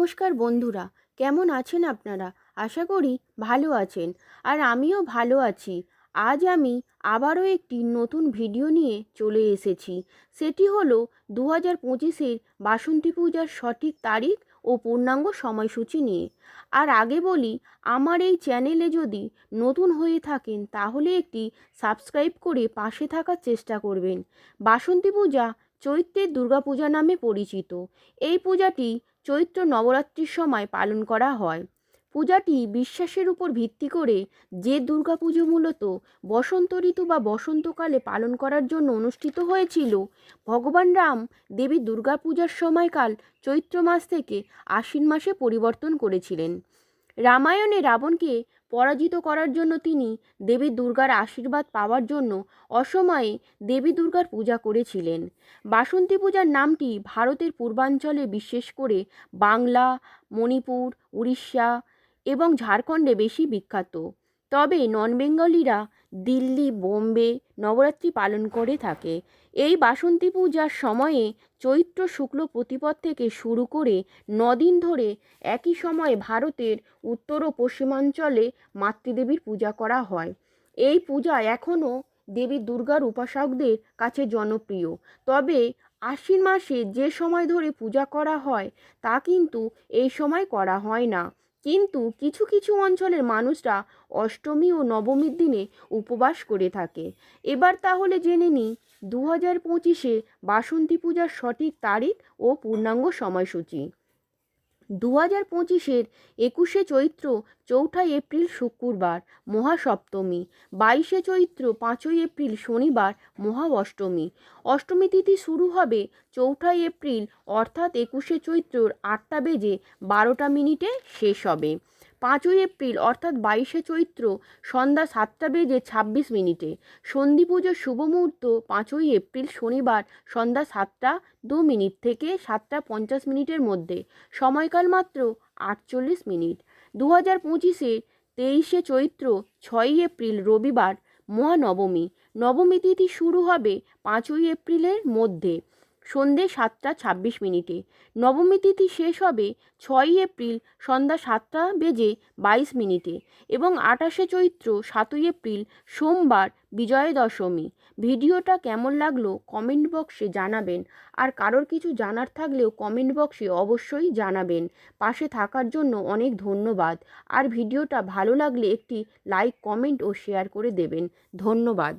নমস্কার বন্ধুরা, কেমন আছেন আপনারা? আশা করি ভালো আছেন। আর আমিও ভালো আছি। আজ আমি আবারও একটি নতুন ভিডিও নিয়ে চলে এসেছি। সেটি হলো 2025-এর বাসন্তী পূজার সঠিক তারিখ ও পূর্ণাঙ্গ সময়সূচি নিয়ে। আর আগে বলি, আমার এই চ্যানেলে যদি নতুন হয়ে থাকেন তাহলে একটি সাবস্ক্রাইব করে পাশে থাকার চেষ্টা করবেন। বাসন্তী পূজা চৈত্রের দুর্গাপূজা নামে পরিচিত। এই পূজাটি চৈত্র নবরাত্রির সময় পালন করা হয়। পূজাটি বিশ্বাসের উপর ভিত্তি করে, যে দুর্গাপুজো মূলত বসন্ত ঋতু বা বসন্তকালে পালন করার জন্য অনুষ্ঠিত হয়েছিল। ভগবান রাম দেবী দুর্গাপূজার সময়কাল চৈত্র মাস থেকে আশ্বিন মাসে পরিবর্তন করেছিলেন। রামায়ণে রাবণকে পরাজিত করার জন্য তিনি দেবী দুর্গার আশীর্বাদ পাওয়ার জন্য অসময়ে দেবী দুর্গার পূজা করেছিলেন। বাসন্তী পূজার নামটি ভারতের পূর্বাঞ্চলে, বিশেষ করে বাংলা, মণিপুর, উড়িষ্যা এবং ঝাড়খণ্ডে বেশি বিখ্যাত। তবে নন বেঙ্গলিরা দিল্লি, বোম্বে নবরাত্রি পালন করে থাকে। এই বাসন্তী পূজার সময়ে চৈত্র শুক্ল প্রতিপদ থেকে শুরু করে 9 দিন ধরে একই সময়ে ভারতের উত্তর ও পশ্চিমাঞ্চলে মাতৃদেবীর পূজা করা হয়। এই পূজা এখনও দেবী দুর্গার উপাসকদের কাছে জনপ্রিয়। তবে আশ্বিন মাসে যে সময় ধরে পূজা করা হয় তা কিন্তু এই সময় করা হয় না। কিন্তু কিছু কিছু অঞ্চলের মানুষরা অষ্টমী ও নবমীর দিনে উপবাস করে থাকে। এবার তাহলে জেনে নিই 2025-এ বাসন্তী পূজার সঠিক তারিখ ও পূর্ণাঙ্গ সময়সূচি। 2025-এর 21শে চৈত্র 4ঠা এপ্রিল শুক্রবার মহাসপ্তমী, 22শে চৈত্র 5ই এপ্রিল শনিবার মহা অষ্টমী। অষ্টমী তিথি শুরু হবে 4ঠা এপ্রিল অর্থাৎ 21শে চৈত্রর 8টা বেজে 12টা মিনিটে শেষ হবে। 5ই এপ্রিল অর্থাৎ 22শে চৈত্র সন্ধ্যা 7টা বেজে 26 মিনিটে। সন্ধি পুজোর শুভ মুহূর্ত 5ই এপ্রিল শনিবার সন্ধ্যা 7টা 2 মিনিট থেকে 7টা 50 মিনিটের মধ্যে। সময়কাল মাত্র 48 মিনিট। 2025-এ 23শে চৈত্র 6ই এপ্রিল রবিবার মহানবমী। নবমী তিথি শুরু হবে 5ই এপ্রিলের মধ্যে সন্ধে 7টা 26 মিনিটে। নবমী তিথি শেষ হবে 6ই এপ্রিল সন্ধ্যা 7টা বেজে 22 মিনিটে এবং 28শে চৈত্র 7ই এপ্রিল সোমবার বিজয়া দশমী। ভিডিওটা কেমন লাগলো কমেন্ট বক্সে জানাবেন। আর কারোর কিছু জানার থাকলেও কমেন্ট বক্সে অবশ্যই জানাবেন। পাশে থাকার জন্য অনেক ধন্যবাদ। আর ভিডিওটা ভালো লাগলে একটি লাইক, কমেন্ট ও শেয়ার করে দেবেন। ধন্যবাদ।